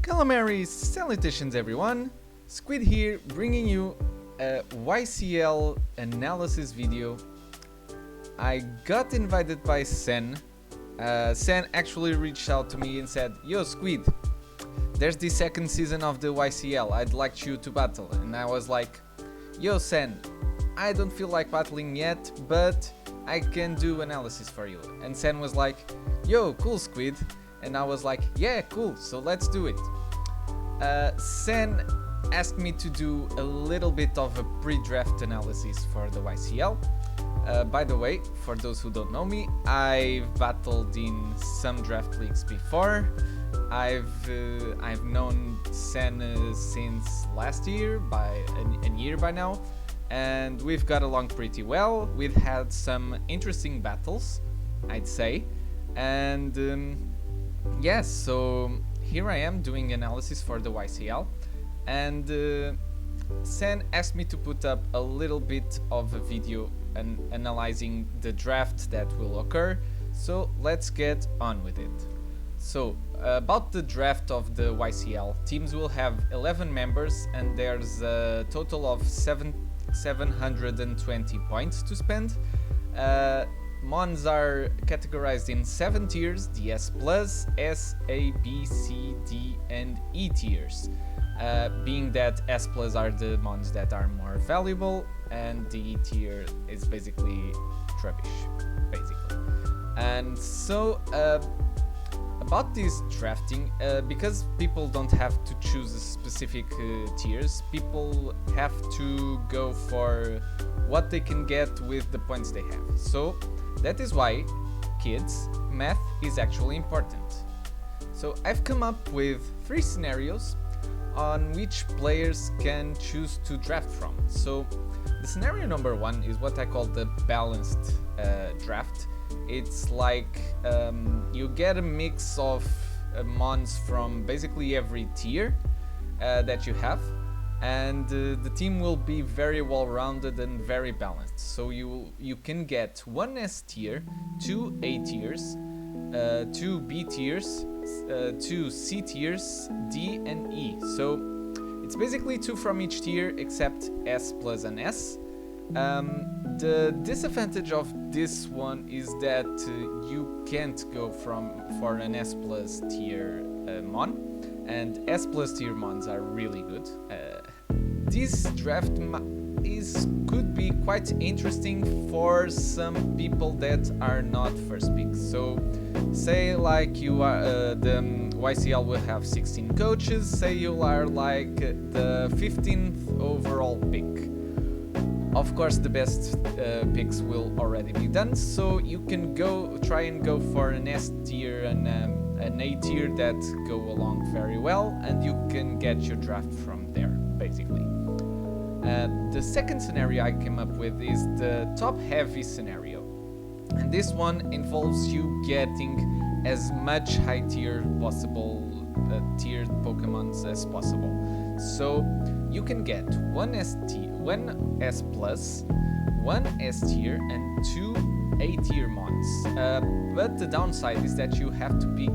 Calamari Salutations everyone, Squid here bringing you a YCL analysis video. I got invited by Sen. Sen actually reached out to me and said, "Yo Squid, there's the second season of the YCL, I'd like you to battle." And I was like, "Yo Sen, I don't feel like battling yet, but I can do analysis for you." And Sen was like, "Yo, cool Squid." And I was like, "Yeah, cool, so let's do it." Sen asked me to do a little bit of a pre-draft analysis for the YCL. By the way, for those who don't know me, I've battled in some draft leagues before. I've known Sen since last year, by a year by now, and we've got along pretty well. We've had some interesting battles, I'd say, and yes, so here I am doing analysis for the YCL, and Sen asked me to put up a little bit of a video analyzing the draft that will occur, so let's get on with it. So, about the draft of the YCL, teams will have 11 members and there's a total of 720 points to spend. Mons are categorized in 7 tiers: the S+, S, A, B, C, D and E tiers. Being that S+ are the Mons that are more valuable and the E tier is basically rubbish, basically. And so, about this drafting, because people don't have to choose specific tiers, people have to go for what they can get with the points they have. So that is why, kids, math is actually important. So I've come up with 3 scenarios on which players can choose to draft from. So the scenario number 1 is what I call the balanced draft. It's like you get a mix of mons from basically every tier that you have, and the team will be very well rounded and very balanced. So you can get 1 S tier, 2 A tiers, 2 B tiers, 2 C tiers, D and E. So it's basically 2 from each tier except S plus an S. The disadvantage of this one is that you can't go for an S plus tier mon, and S plus tier mons are really good. This draft could be quite interesting for some people that are not first picks. So say like you are the YCL will have 16 coaches, say you are like the 15th overall pick. Of course, the best picks will already be done, so you can try and go for an S tier and an A tier that go along very well, and you can get your draft from there, basically. The second scenario I came up with is the top-heavy scenario, and this one involves you getting as much high-tier possible tiered Pokemons as possible. So you can get 1 S plus, 1 S tier and 2 A tier mons. But the downside is that you have to pick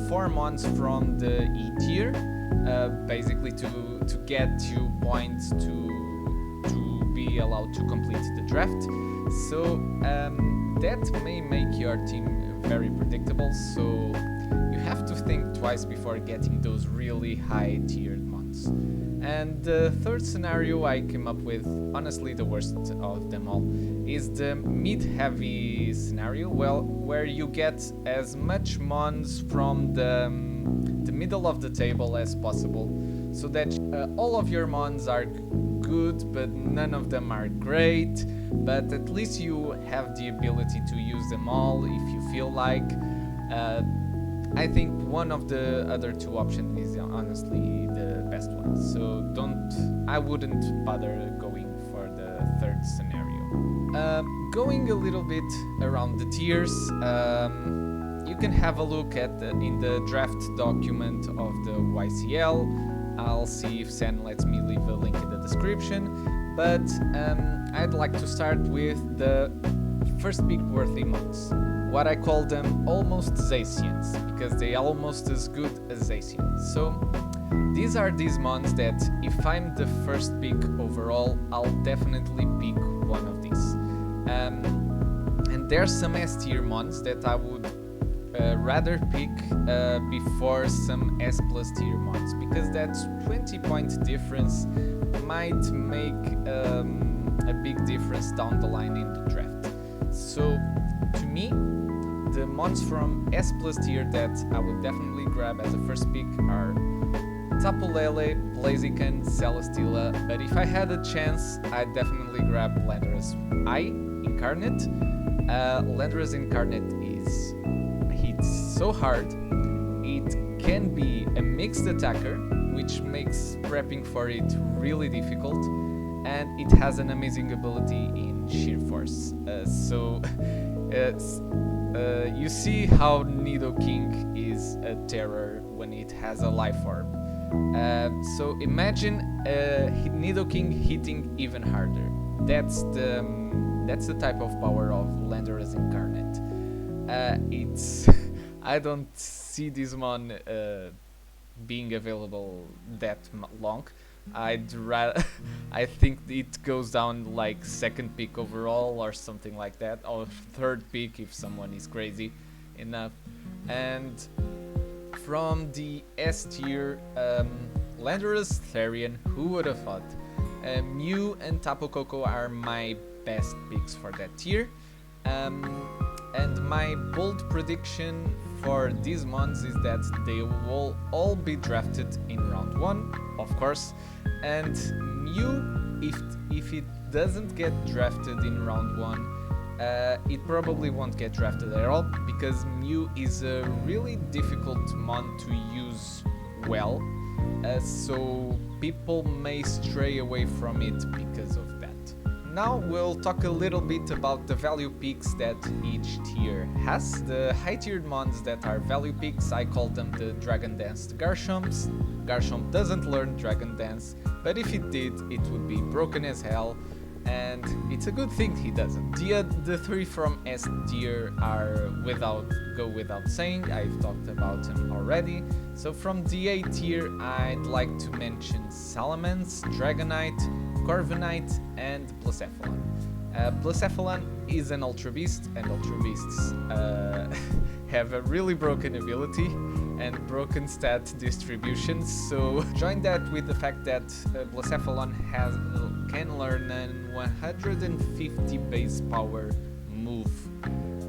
4 mons from the E tier, basically to get you points to be allowed to complete the draft. So that may make your team very predictable, so you have to think twice before getting those really high tiered mons. And the third scenario I came up with, honestly the worst of them all, is the mid-heavy scenario, where you get as much mons from the middle of the table as possible, so that all of your mons are good, but none of them are great, but at least you have the ability to use them all if you feel like. I think one of the other 2 options is honestly the best one, so I wouldn't bother going for the third scenario. Going a little bit around the tiers, you can have a look at in the draft document of the YCL. I'll see if Sen lets me leave a link in the description, but I'd like to start with the first pick worthy mons. what I call them almost Zacians, because they are almost as good as Zacians. So these are these mons that if I'm the first pick overall, I'll definitely pick one of these. And there's some S tier mons that I would rather pick before some S plus tier mons, because that 20-point difference might make a big difference down the line in the draft. So to me, the mons from S plus tier that I would definitely grab as a first pick are Tapu Lele, Blaziken, Celesteela, but if I had a chance, I'd definitely grab Landorus Incarnate. Landorus Incarnate hits so hard. It can be a mixed attacker, which makes prepping for it really difficult, and it has an amazing ability in Sheer Force. You see how Nidoking is a terror when it has a Life Orb. So imagine Nidoking hitting even harder. That's the type of power of Landorus Incarnate. I don't see this mon being available that long. I think it goes down like second pick overall or something like that, or third pick if someone is crazy enough. And from the S tier, Landorus Therian, who would have thought? Mew and Tapu Koko are my best picks for that tier. And my bold prediction for these mons is that they will all be drafted in round 1, of course, and Mew, if it doesn't get drafted in round 1, it probably won't get drafted at all, because Mew is a really difficult mon to use well, so people may stray away from it because of that. Now we'll talk a little bit about the value picks that each tier has. The high tiered mons that are value picks, I call them the Dragon Danced Garchomps. Garchomp doesn't learn Dragon Dance, but if it did, it would be broken as hell, and it's a good thing he doesn't. The three from S tier are go without saying, I've talked about them already. So from the A tier, I'd like to mention Salamence, Dragonite, Corviknight, and Blacephalon. Blacephalon is an Ultra Beast, and Ultra Beasts have a really broken ability and broken stat distribution, so join that with the fact that Blacephalon can learn an 150 base power move,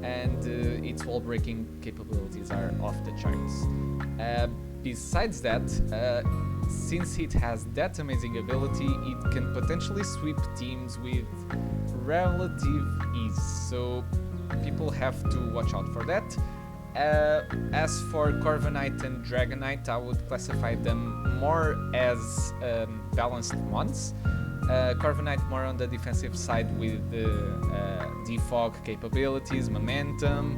and its wall breaking capabilities are off the charts. Besides that, since it has that amazing ability, it can potentially sweep teams with relative ease, so people have to watch out for that. As for Corviknight and Dragonite, I would classify them more as balanced mons. Corviknight more on the defensive side with defog capabilities, momentum,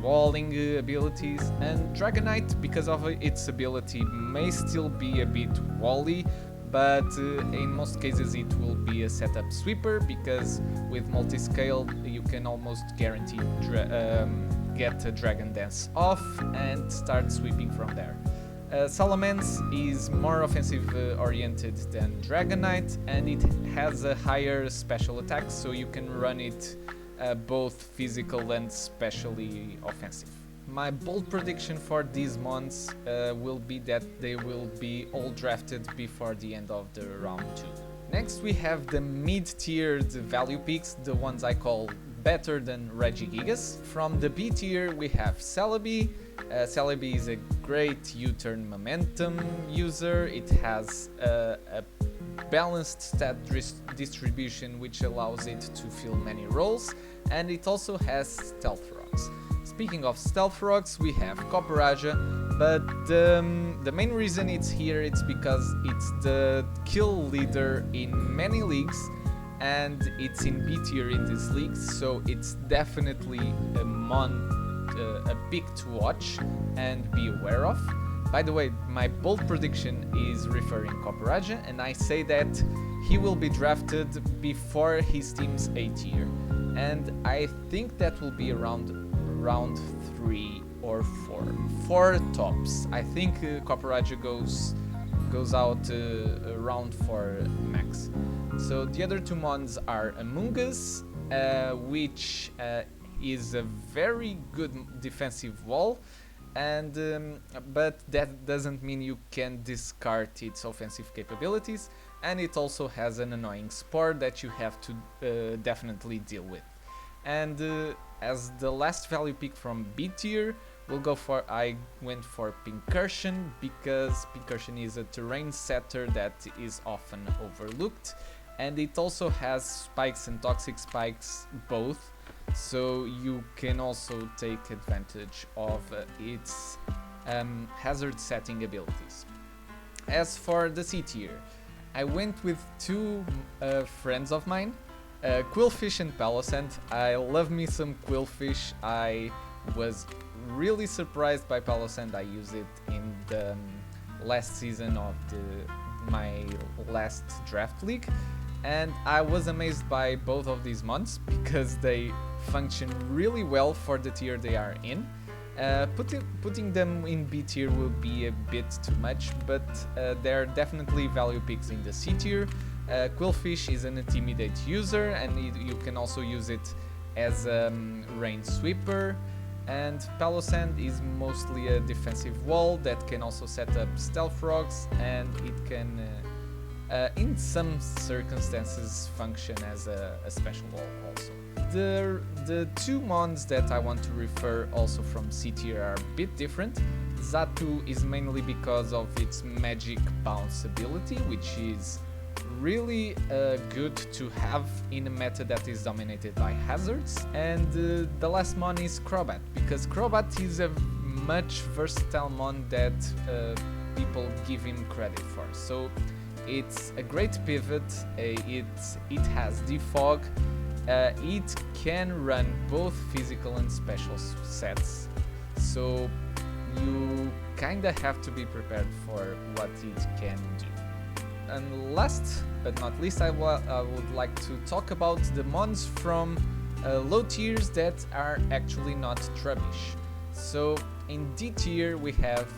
walling abilities, and Dragonite, because of its ability, may still be a bit wally, but in most cases it will be a setup sweeper, because with multi-scale you can almost guarantee get a Dragon Dance off and start sweeping from there. Salamence is more offensive oriented than Dragonite, and it has a higher special attack, so you can run it both physical and specially offensive. My bold prediction for these mons will be that they will be all drafted before the end of the round 2. Next we have the mid-tiered value picks, the ones I call better than Regigigas. From the B tier we have Celebi. Celebi is a great U-turn momentum user. It has a balanced stat distribution which allows it to fill many roles, and it also has Stealth Rocks. Speaking of Stealth Rocks, we have Copperajah, but the main reason it's here is because it's the kill leader in many leagues, and it's in B tier in these leagues, so it's definitely a pick to watch and be aware of. By the way, my bold prediction is referring Copperajah, and I say that he will be drafted before his team's A tier, and I think that will be around round 3 or 4. 4 tops. I think Copperajah goes out round 4 max. So the other 2 mons are Among Us, which is a very good defensive wall, and but that doesn't mean you can discard its offensive capabilities, and it also has an annoying spore that you have to definitely deal with. And as the last value pick from B tier, I went for Pincursion, because Pincursion is a terrain setter that is often overlooked, and it also has spikes and toxic spikes both, so you can also take advantage of its hazard setting abilities. As for the C tier, I went with 2 friends of mine, Quillfish and Palossand. I love me some Quillfish. I was really surprised by Palossand. I used it in the last season of my last draft league, and I was amazed by both of these mons because they function really well for the tier they are in. Putting them in B tier will be a bit too much, but they're definitely value picks in the C tier. Quillfish is an intimidate user, and you can also use it as a rain sweeper, and Palossand is mostly a defensive wall that can also set up stealth rocks, and it can in some circumstances function as a special wall also. The 2 mons that I want to refer also from C tier are a bit different. Xatu is mainly because of its magic bounce ability, which is really good to have in a meta that is dominated by hazards. And the last mon is Crobat, because Crobat is a much versatile mon that people give him credit for. So it's a great pivot, it has defog, it can run both physical and special sets, so you kinda have to be prepared for what it can do. And last but not least, I would like to talk about the mons from low tiers that are actually not trubbish. So in D tier we have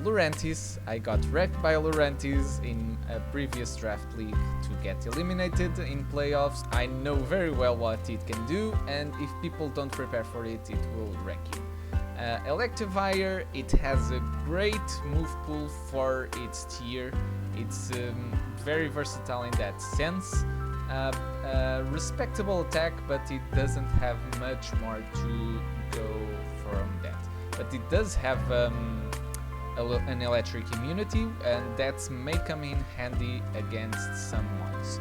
Lurantis. I got wrecked by Lurantis in a previous draft league to get eliminated in playoffs. I know very well what it can do, and if people don't prepare for it, it will wreck you. Electivire, it has a great move pool for its tier. It's very versatile in that sense. Respectable attack, but it doesn't have much more to go from that. But it does have an electric immunity, and that's may come in handy against some mons.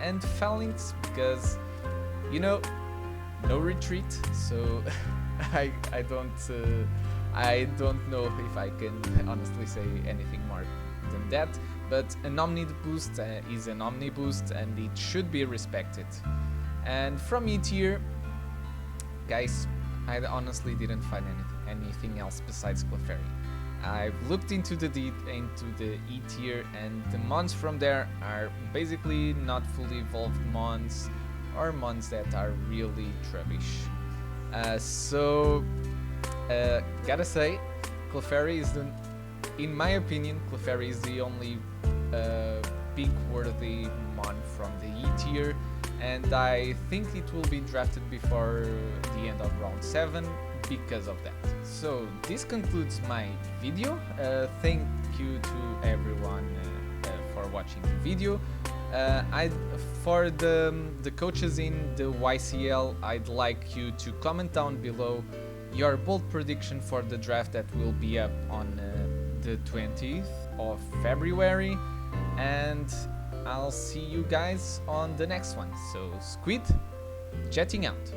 And Phalanx, because no retreat, so I don't know if I can honestly say anything more than that, but an Omni boost is an Omni boost, and it should be respected. And from E tier, guys, I honestly didn't find anything else besides Clefairy. I've looked into the E tier, and the mons from there are basically not fully evolved mons, or mons that are really trubbish. Gotta say, Clefairy is in my opinion, Clefairy is the only pick-worthy mon from the E tier, and I think it will be drafted before the end of round 7 because of that. So this concludes my video. Thank you to everyone for watching the video. For the coaches in the YCL, I'd like you to comment down below your bold prediction for the draft that will be up on the 20th of February, and I'll see you guys on the next one. So Squid, jetting out.